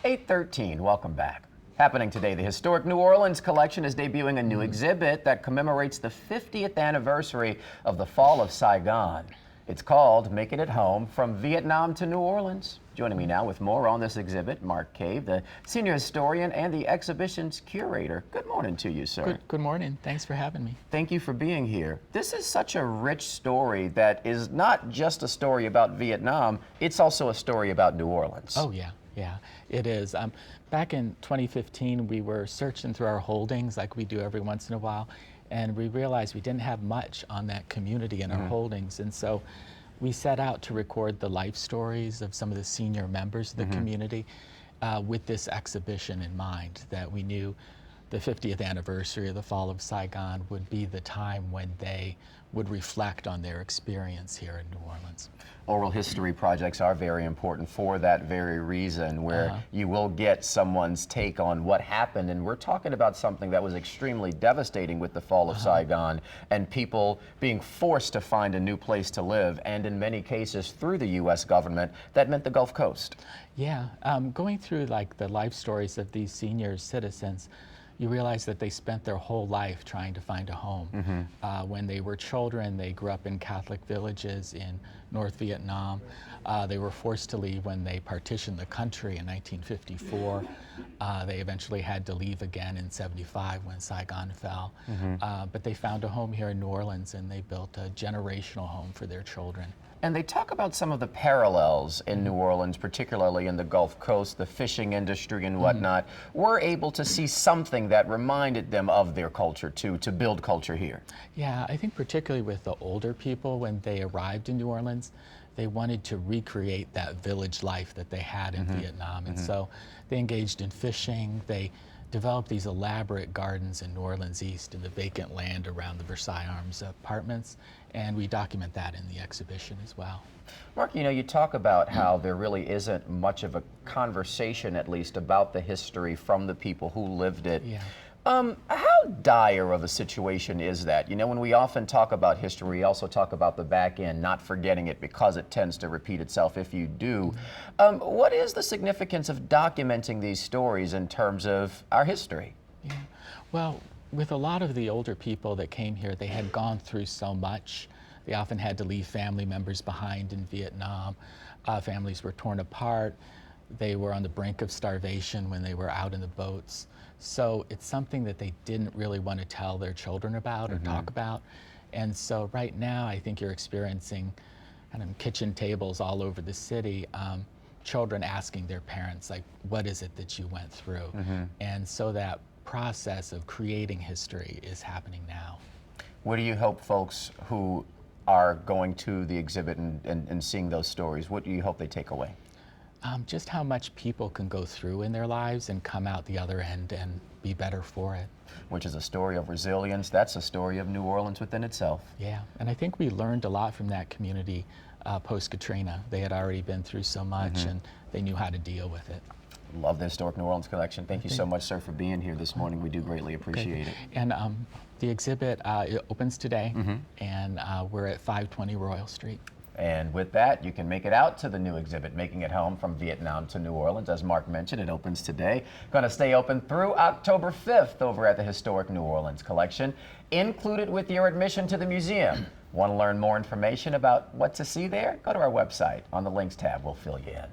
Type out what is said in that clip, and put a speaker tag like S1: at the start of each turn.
S1: 8:13, welcome back. Happening today, the Historic New Orleans Collection is debuting a new exhibit that commemorates the 50th anniversary of the fall of Saigon. It's called Making It Home, From Vietnam to New Orleans. Joining me now with more on this exhibit, Mark Cave, the senior historian and the exhibition's curator. Good morning to you, sir.
S2: Good morning. Thanks for having me.
S1: Thank you for being here. This is such a rich story that is not just a story about Vietnam, it's also a story about New Orleans.
S2: Oh, yeah, it is. Back in 2015, we were searching through our holdings like we do every once in a while, and we realized we didn't have much on that community in our holdings, and so we set out to record the life stories of some of the senior members of the community with this exhibition in mind, that we knew the 50th anniversary of the fall of Saigon would be the time when they would reflect on their experience here in New Orleans.
S1: Oral history projects are very important for that very reason, where you will get someone's take on what happened, and we're talking about something that was extremely devastating with the fall of Saigon and people being forced to find a new place to live, and in many cases through the U.S. government, that meant the Gulf Coast.
S2: Yeah, going through like the life stories of these senior citizens, you realize that they spent their whole life trying to find a home. When they were children, they grew up in Catholic villages in North Vietnam. They were forced to leave when they partitioned the country in 1954. They eventually had to leave again in '75 when Saigon fell. But they found a home here in New Orleans, and they built a generational home for their children.
S1: And they talk about some of the parallels in New Orleans, particularly in the Gulf Coast, the fishing industry and whatnot. We're able to see something that reminded them of their culture too, to build culture here.
S2: Yeah, I think particularly with the older people, when they arrived in New Orleans, they wanted to recreate that village life that they had in Vietnam. And so they engaged in fishing. They developed these elaborate gardens in New Orleans East in the vacant land around the Versailles Arms apartments, and we document that in the exhibition as well.
S1: Mark, you know, you talk about how there really isn't much of a conversation, at least, about the history from the people who lived it.
S2: Yeah.
S1: How dire of a situation is that? You know, when we often talk about history, we also talk about the back end, not forgetting it because it tends to repeat itself if you do. What is the significance of documenting these stories in terms of our history?
S2: Yeah. Well, with a lot of the older people that came here, they had gone through so much. They often had to leave family members behind in Vietnam. Families were torn apart. They were on the brink of starvation when they were out in the boats. So it's something that they didn't really want to tell their children about or talk about. And so right now, I think you're experiencing kind of kitchen tables all over the city, children asking their parents, like, what is it that you went through? And so that process of creating history is happening now.
S1: What do you hope folks who are going to the exhibit and seeing those stories, what do you hope they take away?
S2: Just how much people can go through in their lives and come out the other end and be better for it.
S1: Which is a story of resilience. That's a story of New Orleans within itself.
S2: Yeah, and I think we learned a lot from that community post-Katrina. They had already been through so much and they knew how to deal with it.
S1: Love the Historic New Orleans Collection. Thank you so much, sir, for being here this morning. We do greatly appreciate it.
S2: And the exhibit it opens today, and we're at 520 Royal Street.
S1: And with that, you can make it out to the new exhibit, Making It Home, From Vietnam to New Orleans. As Mark mentioned, it opens today. Going to stay open through October 5th over at the Historic New Orleans Collection, included with your admission to the museum. Want to learn more information about what to see there? Go to our website. On the links tab, we'll fill you in.